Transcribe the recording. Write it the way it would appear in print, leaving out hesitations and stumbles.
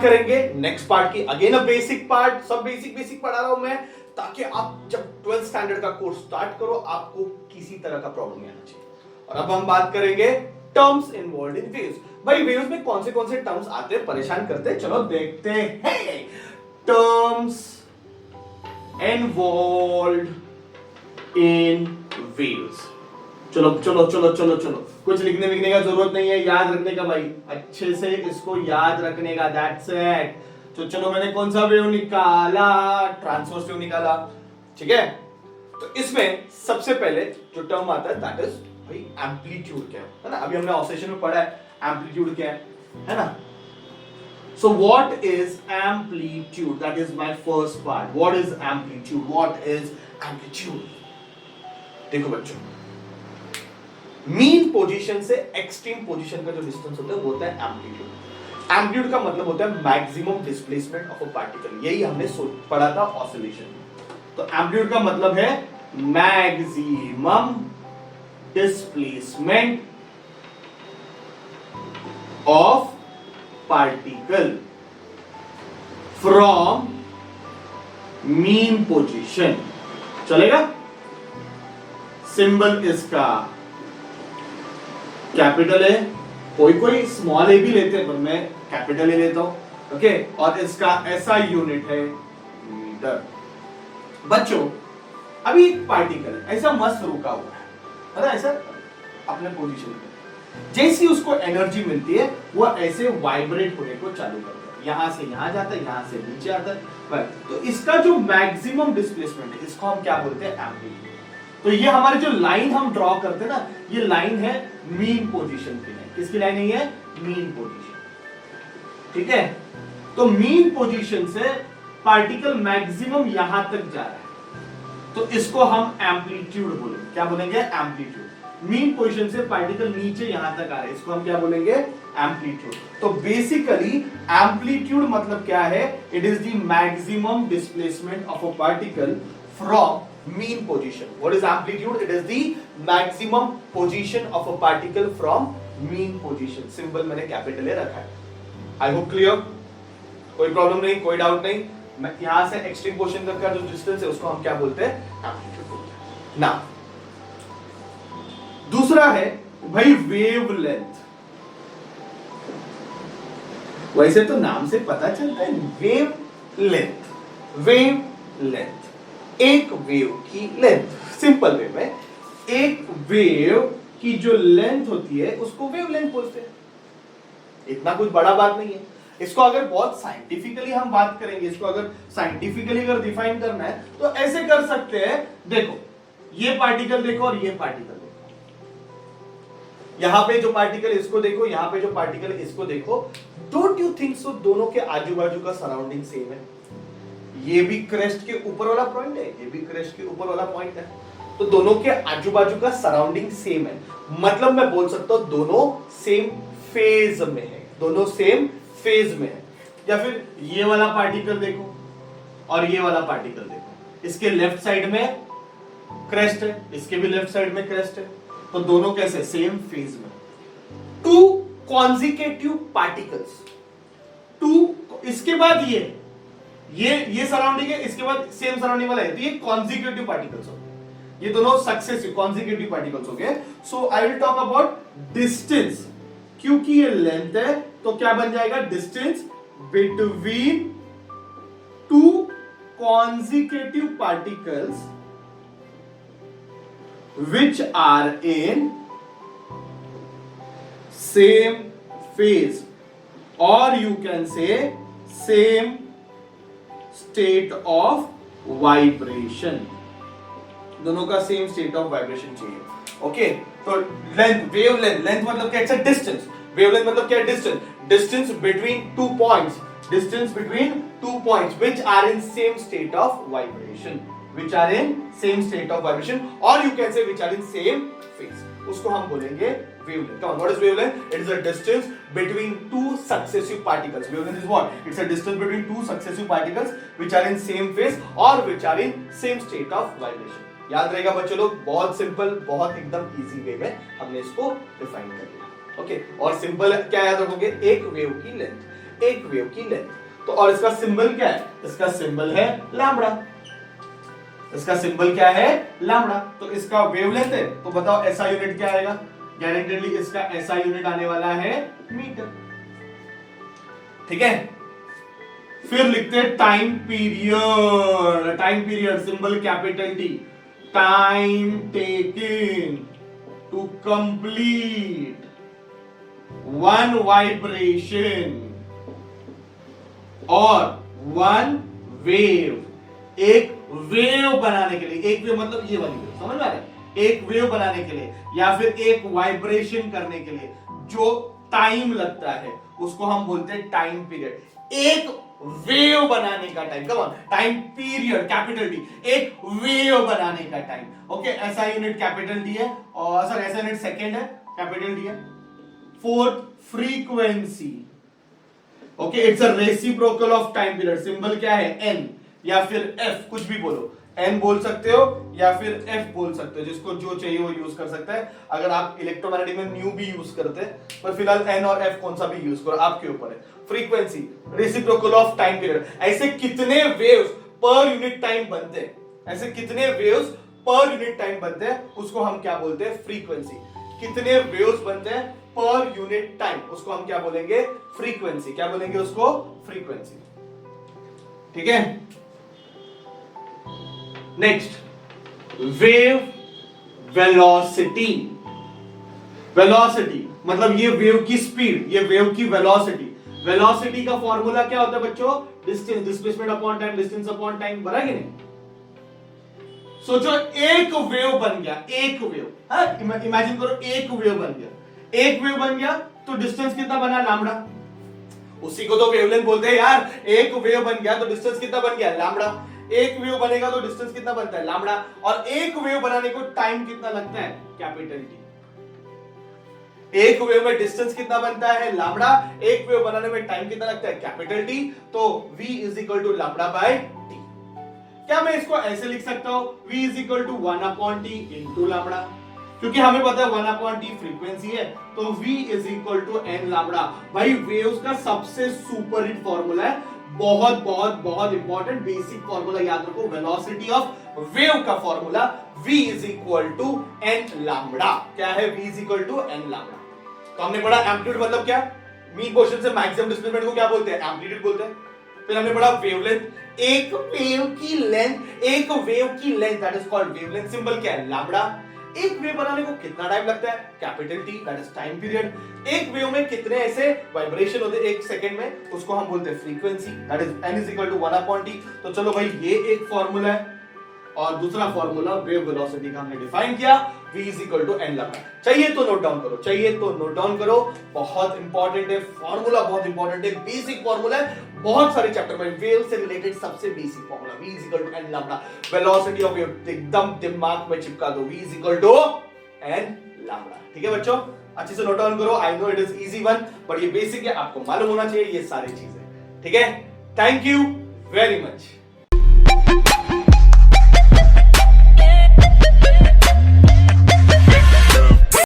करेंगे next part की, again a basic part, सब बेसिक पढ़ा रहा हूं मैं ताकि आप जब 12th स्टैंडर्ड का कोर्स स्टार्ट करो आपको किसी तरह का प्रॉब्लम नहीं आना चाहिए। और अब हम बात करेंगे टर्म्स इन्वॉल्व इन वेव्स। भाई वेव्स में कौन से टर्म्स आते हैं, परेशान करते हैं, चलो देखते हैं। Terms involve in waves. चलो चलो चलो चलो चलो, कुछ लिखने विखने का जरूरत नहीं है, याद रखने का भाई, अच्छे से इसको याद रखने का, दैट्स इट। तो चलो मैंने कौन सा वेव निकाला, ट्रांसवर्स वेव निकाला, ठीक है। तो इसमें सबसे पहले जो टर्म आता है दैट इज भाई एम्पलीट्यूड क्या है ना। अभी हमने ऑसिलेशन में पढ़ा है एम्पलीट्यूड क्या है ना। So what is amplitude? That is my first part. What is amplitude? What is amplitude? देखो बच्चों, मीन पोजीशन से एक्सट्रीम पोजीशन का जो डिस्टेंस होता है वो होता है एम्पलीट्यूड। एम्पलीट्यूड का मतलब होता है maximum displacement of a particle, यही हमने पढ़ा था ऑसिलेशन। तो एम्पलीट्यूड का मतलब है maximum displacement of particle from mean position. चलेगा? सिंबल इसका कैपिटल है, कोई स्मॉल ए भी लेते हैं पर मैं कैपिटल ए लेता हूं, ओके। और इसका ऐसा यूनिट है मीटर। बच्चों अभी एक पार्टिकल ऐसा मस्त रुका हुआ है ना, ऐसा अपने पोजीशन पे, जैसी उसको एनर्जी मिलती है वो ऐसे वाइब्रेट होने को चालू करता है, यहां से यहां जाता है, यहां से नीचे आता है। तो इसका जो मैक्सिमम डिस्प्लेसमेंट है इसको हम क्या बोलते हैं, एम्पलीट्यूड। तो ये हमारी जो लाइन हम ड्रॉ करते हैं ना, ये लाइन है मीन पोजीशन की लाइन। किसकी लाइन है ये? मीन पोजीशन, ठीक है। तो मीन पोजीशन से पार्टिकल मैक्सिमम यहां तक जा रहा है, तो इसको हम एम्पलीट्यूड बोलेंगे। क्या बोलेंगे? एम्पलीट्यूड। मीन पोजीशन से पार्टिकल नीचे यहां तक आ रहा है, इसको हम क्या बोलेंगे? एम्पलीट्यूड। तो बेसिकली एम्पलीट्यूड मतलब क्या है? It is the maximum displacement of a particle from mean position. What is amplitude? It is the maximum position of a particle from mean position. Symbol मैंने कैपिटल ए रखा है। I hope clear? कोई problem नहीं, कोई doubt नहीं। मैं यहां से एक्सट्रीम पोजीशन तक का जो डिस्टेंस है उसको हम क्या बोलते हैं? एम्पलीट्यूड बोलते हैं। ना दूसरा है भाई वेवलेंथ। वैसे तो नाम से पता चलता है वेवलेंथ। वेवलेंथ एक वेव की लेंथ, सिंपल वे में एक वेव की जो लेंथ होती है उसको वेवलेंथ बोलते हैं। इतना कुछ बड़ा बात नहीं है। इसको अगर बहुत साइंटिफिकली हम बात करेंगे, इसको अगर साइंटिफिकली अगर डिफाइन करना है तो ऐसे कर सकते हैं। देखो ये पार्टिकल देखो और ये पार्टिकल देखो, यहां पे जो पार्टिकल इसको देखो, यहां पे जो पार्टिकल इसको देखो। डोंट यू थिंक सो दोनों के आजू बाजू का सराउंडिंग सेम है? ये भी क्रेस्ट के ऊपर वाला पॉइंट है, ये भी क्रेस्ट के ऊपर वाला पॉइंट है, तो दोनों के आजू बाजू का सराउंडिंग सेम है। मतलब मैं बोल सकता हूं दोनों सेम फेज में है, दोनों सेम फेज में है। या फिर ये वाला पार्टिकल देखो और ये वाला पार्टिकल देखो, इसके लेफ्ट साइड में क्रेस्ट है, इसके भी लेफ्ट साइड में क्रेस्ट है, तो दोनों कैसे? सेम फेज में। टू कॉन्जिक्यूटिव पार्टिकल्स, टू, इसके बाद ये सराउंडिंग है, इसके बाद सेम सराउंडिंग वाला है, तो ये कॉन्जिक्यूटिव पार्टिकल्स हो गए, ये दोनों सक्सेसिव कॉन्जिक्यूटिव पार्टिकल्स हो गए। So I will talk about distance, क्योंकि ये लेंथ है तो क्या बन जाएगा? Distance between two consecutive particles which are in same phase, और you can say same state of vibration. दोनों का सेम स्टेट ऑफ वाइब्रेशन चाहिए, ओके। तो लेंथ, वेवलेंथ, लेंथ मतलब क्या? It's a distance. वेवलेंथ मतलब क्या? Distance, distance between two points, distance between two points which are in same state of vibration, which are in same state of vibration, और you can say which are in same phase, उसको हम बोलेंगे wavelength. Come on, what is wavelength? It is a distance between two successive particles. Wavelength is what? It's a distance between two successive particles which are in same phase or which are in same state of vibration. याद रहेगा बच्चों लोग, बहुत simple, बहुत एकदम easy way में हमने इसको डिफाइन कर दिया, ओके। और सिंपल क्या याद रखोगे? एक वेव की लेंथ, एक वेव की लेंथ। तो और इसका सिंबल क्या है? इसका सिंबल है लैम्बडा। इसका सिंबल क्या है? लैम्बडा। तो इसका वेवलेंथ है, तो बताओ ऐसा यूनिट क्या आएगा? गारंटेडली इसका ऐसा यूनिट आने वाला है मीटर। ठीक है, फिर लिखते हैं time period. Time period symbol capital T. Time taken to complete one vibration और वन वेव। एक वेव बनाने के लिए, एक वेव मतलब ये वाली वेव, समझ में आ रहा है? एक वेव बनाने के लिए या फिर एक वाइब्रेशन करने के लिए जो टाइम लगता है उसको हम बोलते हैं टाइम पीरियड। एक वेव बनाने का time, come on, time period capital D, एक वेव बनाने का टाइम। ओके, ऐसा यूनिट कैपिटल डी है, और सर ऐसा यूनिट सेकंड है, कैपिटल डी है। Fourth, frequency. Okay, it's a reciprocal of time period. Symbol क्या है? एन या फिर एफ, कुछ भी बोलो। एन बोल सकते हो या फिर एफ बोल सकते हो, जिसको जो चाहिए वो यूज कर सकता है। अगर आप इलेक्ट्रोमैग्नेटिक में न्यू भी यूज करते हैं, पर फिलहाल एन और एफ कौन सा भी यूज करो, आपके ऊपर है। Frequency, reciprocal of time period. ऐसे कितने वेव्स पर यूनिट टाइम बनते हैं, ऐसे कितने वेव्स पर यूनिट टाइम बनते हैं, उसको हम क्या बोलते हैं? फ्रीक्वेंसी। कितने वेव्स बनते हैं पर यूनिट टाइम, उसको हम क्या बोलेंगे? फ्रीक्वेंसी। क्या बोलेंगे उसको? फ्रीक्वेंसी। ठीक है, नेक्स्ट, वेव वेलोसिटी। वेलोसिटी मतलब ये वेव की स्पीड, ये वेव की वेलोसिटी। वेलोसिटी का फॉर्मूला क्या होता है बच्चों? Distance, displacement upon time, distance upon time, बना कि नहीं? सोचो एक वेव बन गया, एक वेव, हाँ इमेजिन करो एक वेव बन गया। एक वेव बन गया तो डिस्टेंस कितना बना? लैम्बडा। उसी को तो वेवलेंथ बोलते हैं यार। एक वेव बन गया तो डिस्टेंस कितना बन गया? लैम्बडा। एक वेव बनेगा तो डिस्टेंस कितना बनता है? लैम्बडा। और एक वेव बनाने को टाइम कितना लगता है? Capital T. एक वेव में डिस्टेंस कितना बनता है? लैम्बडा। एक वेव बनाने में टाइम कितना लगता है? Capital T. तो v is equal to lambda by T. क्या मैं इसको ऐसे लिख सकता हूं? v is equal to 1 upon T into lambda, क्योंकि हमें पता है 1 अपॉन टी फ्रीक्वेंसी है, तो v is equal to n lambda. भाई वेव्स का सबसे सुपर हिट फॉर्मूला है, बहुत बहुत बहुत इंपॉर्टेंट बेसिक फॉर्मूला याद रखो। वेलोसिटी ऑफ वेव का formula v is equal to n lambda. क्या है? v is equal to n lambda. तो हमने पढ़ा एम्पलीट्यूड मतलब क्या? मीन पोर्शन से मैक्सिमम डिस्प्लेसमेंट को क्या बोलते हैं? एम्पलीट्यूड बोलते हैं। फिर हमने पढ़ा वेवलेंथ। एक वेव की लेंथ, एक वेव की length that is called wavelength. Symbol क्या है? लैम्बडा। एक वेव बनाने को कितना टाइम लगता है? Capital T, that is time period. एक वेव में कितने ऐसे वाइब्रेशन होते हैं एक सेकंड में, उसको हम बोलते हैं frequency, that is n is equal to 1 upon T. तो चलो भाई ये एक फॉर्मूला है, और दूसरा फॉर्मूला वेव वेलोसिटी का हमने डिफाइन किया, v is equal to n लगा। चाहिए तो नोट डाउन करो, चाहिए तो नोट डाउन करो। बहुत इंपॉर्टेंट है फॉर्मूला, बहुत इंपॉर्टेंट है, बेसिक फॉर्मूला है। बहुत सारे चैप्टर में वेव से रिलेटेड सबसे basic formula v is equal to n lambda. Velocity of wave एकदम दिमाग में चिपका दो, v is equal to n lambda. ठीक है बच्चों, अच्छे से नोट डाउन करो। I know it is easy one, but ये बेसिक है, आपको मालूम होना चाहिए ये सारी चीजें। ठीक है, थैंक यू वेरी मच।